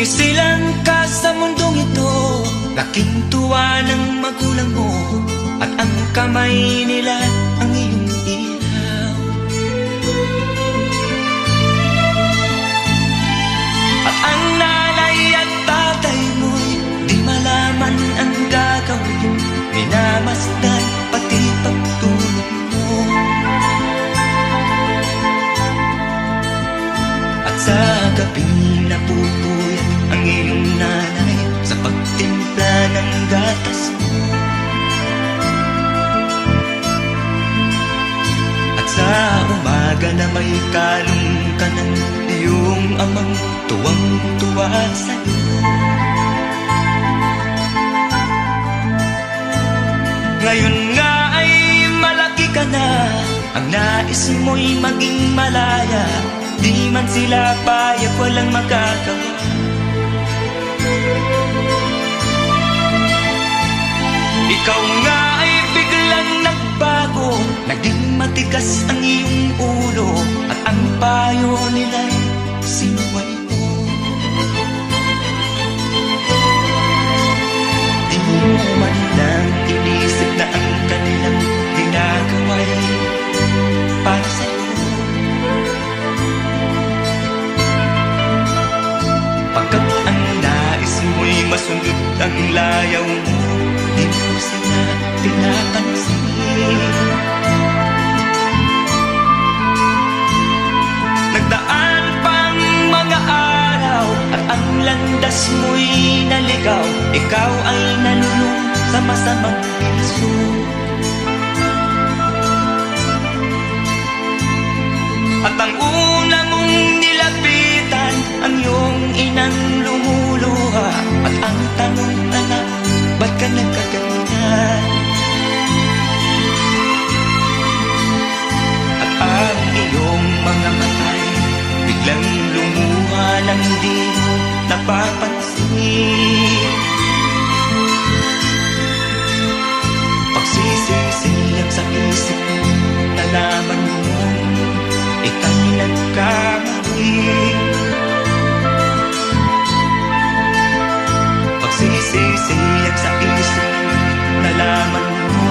Sumisilang ka sa mundong ito, laking tuwa ng magulang mo, at ang kamay nila ang iyong ilaw. At ang nanay at tatay mo'y di malaman ang gagawin, minamasdan pati pagtulog mo. At sa gabing napupuyat ang iyong nanay sa pagtimpla ng gatas mo. At sa umaga na may kalong ka ng iyong amang tuwang-tuwa sa'yo. Ngayon nga ay malaki ka na, ang nais mo'y maging malaya, di man sila payag, walang magagawa. Ikaw nga ay biglang nagbago, naging matigas ang iyong ulo, at ang payo nila'y sinuway mo. Di mo man lang inisip na ang kanilang ginagawa'y para sa'yo. Pagkat ang nais mo'y masunod ang layaw mo, di mo sila pinapansin. Nagdaan pang mga araw, at ang landas mo'y naligaw, ikaw ay nalulung sa masamang piso. At ang una mong nilapitan, ang iyong inang lumuluha, at ang tanong, anak, ba't ka nagkaganyan? At ang iyong mga matay biglang lumuha ng di mo napapansin. Pagsisisilang sa isip mo, nalaman mo ika'y nagkamali. Pagsisisiyak sa isip, nalaman mo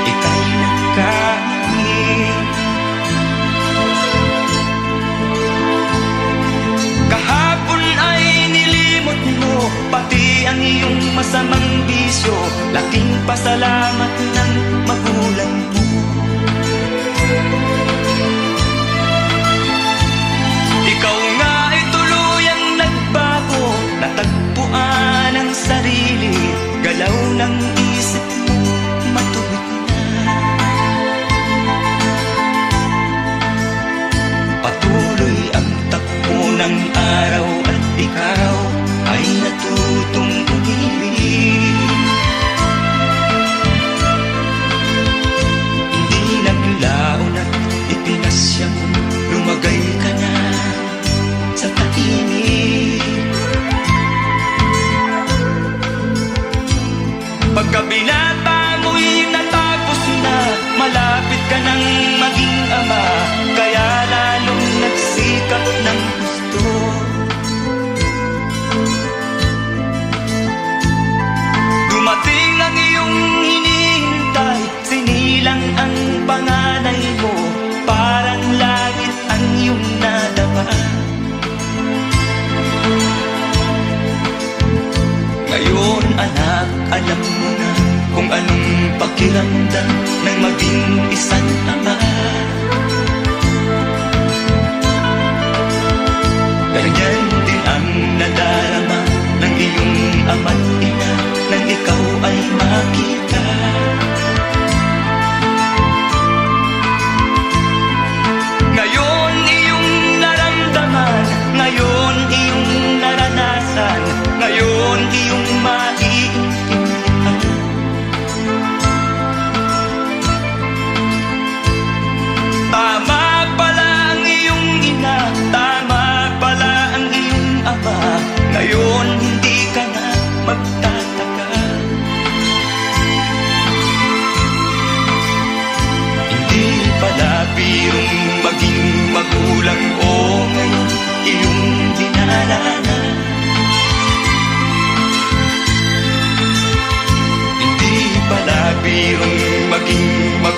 ika'y nagkamali. Kahapon ay nilimot mo pati ang iyong masamang bisyo, laking pasalamat ng magulang mo. Ikaw nga ay tuluyang nagbago, natagpuan ang sarili, galaw ng isip mo matuwid na. Patuloy ang takbo ng araw, at ikaw ay natutong umibig. Hindi naglaon at ipinasya mo, lumagay ka na sa tahimik. Pagkabinata mo'y natapos na, malapit ka nang maging ama, kaya lalong nagsikap ng gusto. Dumating ang iyong hinihintay, sinilang ang panganay mo, parang langit ang iyong nadama. Ngayon anak, alam mo na kung anong pakiramdam ng maging isang ama. Ganyan din ang nadarama ng iyong ama't ina nang ikaw ay makita. Ngayon iyong naramdaman, ngayon iyong naranasan, ngayon iyong maiintindihan.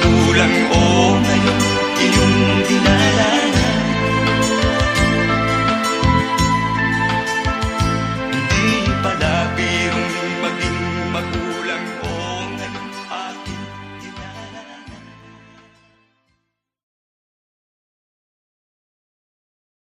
magulang o